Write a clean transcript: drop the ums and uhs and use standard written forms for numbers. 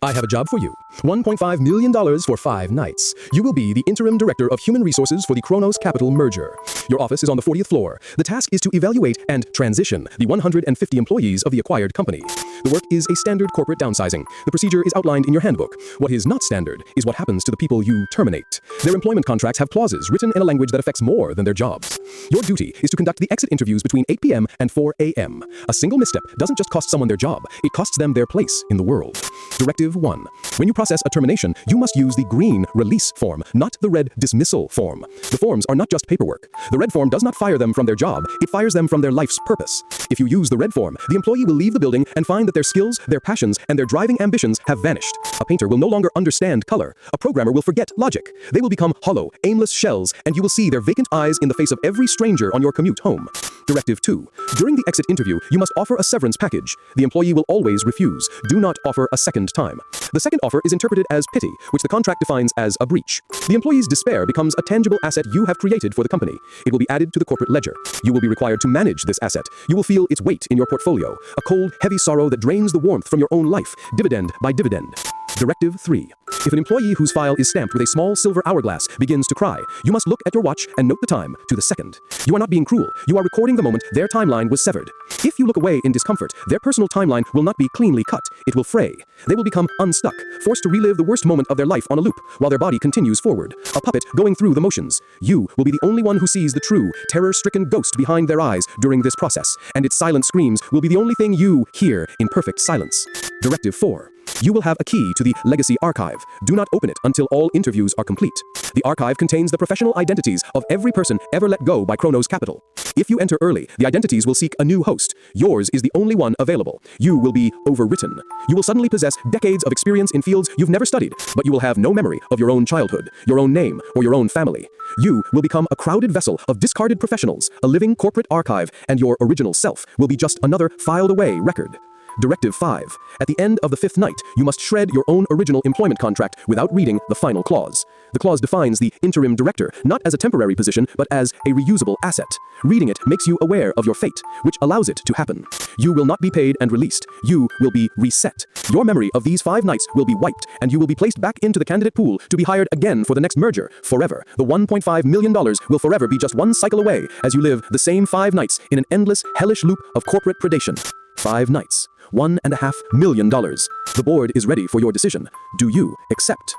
I have a job for you. $1.5 million for 5 nights. You will be the interim director of human resources for the Kronos Capital merger. Your office is on the 40th floor. The task is to evaluate and transition the 150 employees of the acquired company. The work is a standard corporate downsizing. The procedure is outlined in your handbook. What is not standard is what happens to the people you terminate. Their employment contracts have clauses written in a language that affects more than their jobs. Your duty is to conduct the exit interviews between 8 p.m. and 4 a.m. A single misstep doesn't just cost someone their job, it costs them their place in the world. Directive 1. When you process a termination, you must use the green release form, not the red dismissal form. The forms are not just paperwork. The red form does not fire them from their job, it fires them from their life's purpose. If you use the red form, the employee will leave the building and find that their skills, their passions, and their driving ambitions have vanished. A painter will no longer understand color. A programmer will forget logic. They will become hollow, aimless shells, and you will see their vacant eyes in the face of every stranger on your commute home. Directive 2. During the exit interview, you must offer a severance package. The employee will always refuse. Do not offer a second time. The second offer is interpreted as pity, which the contract defines as a breach. The employee's despair becomes a tangible asset you have created for the company. It will be added to the corporate ledger. You will be required to manage this asset. You will feel its weight in your portfolio, a cold, heavy sorrow that drains the warmth from your own life, dividend by dividend. Directive 3. If an employee whose file is stamped with a small silver hourglass begins to cry, you must look at your watch and note the time to the second. You are not being cruel. You are recording the moment their timeline was severed. If you look away in discomfort, their personal timeline will not be cleanly cut. It will fray. They will become unstuck, forced to relive the worst moment of their life on a loop, while their body continues forward, a puppet going through the motions. You will be the only one who sees the true, terror-stricken ghost behind their eyes during this process, and its silent screams will be the only thing you hear in perfect silence. Directive 4. You will have a key to the Legacy Archive. Do not open it until all interviews are complete. The archive contains the professional identities of every person ever let go by Kronos Capital. If you enter early, the identities will seek a new host. Yours is the only one available. You will be overwritten. You will suddenly possess decades of experience in fields you've never studied, but you will have no memory of your own childhood, your own name, or your own family. You will become a crowded vessel of discarded professionals, a living corporate archive, and your original self will be just another filed-away record. Directive 5. At the end of the 5th night, you must shred your own original employment contract without reading the final clause. The clause defines the interim director not as a temporary position, but as a reusable asset. Reading it makes you aware of your fate, which allows it to happen. You will not be paid and released. You will be reset. Your memory of these 5 nights will be wiped, and you will be placed back into the candidate pool to be hired again for the next merger, forever. The $1.5 million will forever be just one cycle away as you live the same 5 nights in an endless, hellish loop of corporate predation. 5 nights. $1.5 million. The board is ready for your decision. Do you accept?